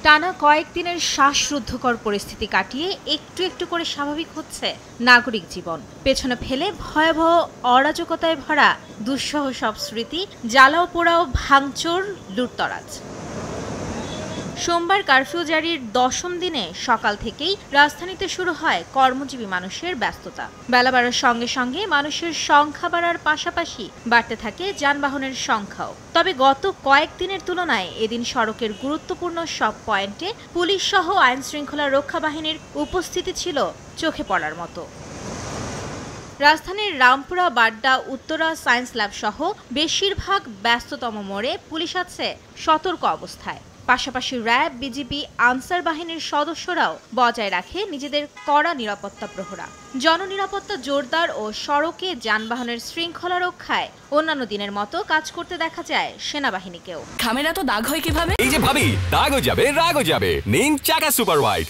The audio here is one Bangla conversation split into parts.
টানা কয়েকদিনের শ্বাসরুদ্ধকর পরিস্থিতি কাটিয়ে একটু একটু করে স্বাভাবিক হচ্ছে নাগরিক জীবন। পেছনে ফেলে ভয়াবহ অরাজকতায় ভরা দুঃসহ সব স্মৃতি, জ্বালাও পোড়াও, ভাঙচুর, লুটতরাজ। সোমবার কারফিউ জারির 10ম দিনে সকাল থেকেই রাজধানীতে শুরু হয় কর্মজীবী মানুষের ব্যস্ততা। বেলা বাড়ার সঙ্গে সঙ্গে মানুষের সংখ্যা বাড়ার পাশাপাশি বাড়তে থাকে যানবাহনের সংখ্যাও। তবে গত কয়েকদিনের তুলনায় এদিন সড়কের গুরুত্বপূর্ণ সব পয়েন্টে পুলিশ সহ আইন শৃঙ্খলা রক্ষা বাহিনীর উপস্থিতি ছিল চোখে পড়ার মতো। রাজধানীর রামপুরা, বাড্ডা, উত্তরা, সায়েন্স ল্যাব সহ বেশিরভাগ ব্যস্ততম মোড়ে পুলিশ আছে সতর্ক অবস্থায়। পাশাপাশি র্যাব, বিজিবি, আনসার বাহিনীর সদস্যরাও বজায় রাখে নিজেদের কড়া নিরাপত্তা প্রহরা। জননিরাপত্তা জোরদার ও সড়কে যানবাহনের শৃঙ্খলা রক্ষায় অন্যান্য দিনের মতো কাজ করতে দেখা যায় সেনাবাহিনীকেও। খামেরা তো দাগ হয় কিভাবে? এই যে ভাবি, দাগও যাবে রাগও যাবে, নিন চাকা সুপার হোয়াইট।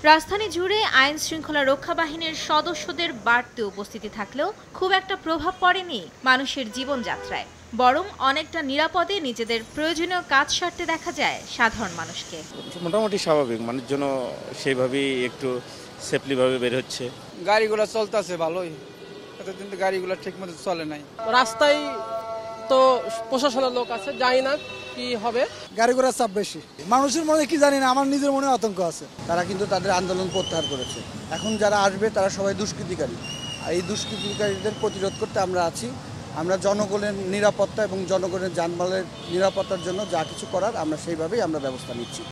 রাজধানী জুড়ে আইন শৃঙ্খলা রক্ষা বাহিনীর সদস্যদের বাড়তি উপস্থিতি থাকলেও খুব একটা প্রভাব পড়েনি মানুষের জীবনযাত্রায়। বরং অনেকটা নিরাপদে নিজেদের প্রয়োজনীয় কাজ সারতে দেখা যায় সাধারণ মানুষকে। মোটামুটি স্বাভাবিক, মানুষজন সেইভাবেই একটু সেফলিভাবে বের হচ্ছে। গাড়িগুলো চলতেছে ভালোই, এতদিন তো গাড়িগুলো ঠিক মতো চলে নাই। রাস্তায় তো প্রশাসনের লোক আছে, জানি না কি হবে। গাড়ি ঘোড়ার চাপ বেশি, মানুষের মনে কি জানি না, আমার নিজের মনে আতঙ্ক আছে। তারা কিন্তু তাদের আন্দোলন প্রত্যাহার করেছে। এখন যারা আসবে তারা সবাই দুষ্কৃতিকারী। আর এই দুষ্কৃতিকারীদের প্রতিরোধ করতে আমরা আছি। আমরা জনগণের নিরাপত্তা এবং জনগণের যানবাহনের নিরাপত্তার জন্য যা কিছু করার আমরা সেইভাবেই আমরা ব্যবস্থা নিচ্ছি।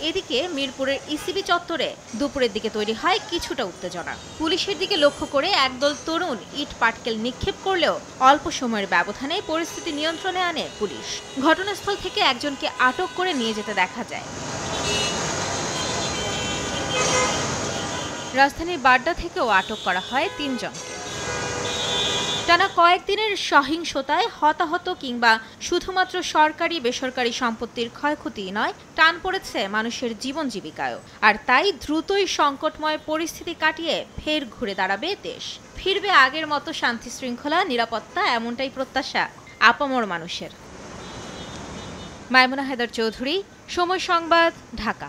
এদিকে মিরপুরের ইসিবি চত্বরে দুপুরের দিকে তৈরি হয় কিছুটা উত্তেজনা। পুলিশের দিকে লক্ষ্য করে একদল তরুণ ইট পাটকেল নিক্ষেপ করলেও অল্প সময়ের ব্যবধানে পরিস্থিতি নিয়ন্ত্রণে আনে পুলিশ। ঘটনাস্থল থেকে একজনকে আটক করে নিয়ে যেতে দেখা যায়। রাজধানীর বাড্ডা থেকেও আটক করা হয় 3 জনকে। টানা কয়েকদিনের সহিংসতায় হতাহত কিংবা শুধুমাত্র সরকারি বেসরকারি সম্পত্তির ক্ষয়ক্ষতি নয়, টান পড়েছে মানুষের জীবন জীবিকায়ও। আর তাই দ্রুতই সংকটময় পরিস্থিতি কাটিয়ে ফের ঘুরে দাঁড়াবে দেশ। ফিরবে আগের মতো শান্তি শৃঙ্খলা, নিরাপত্তা, এমনটাই প্রত্যাশা আপামর মানুষের। মাইমুনা হায়দার চৌধুরী, সময় সংবাদ, ঢাকা।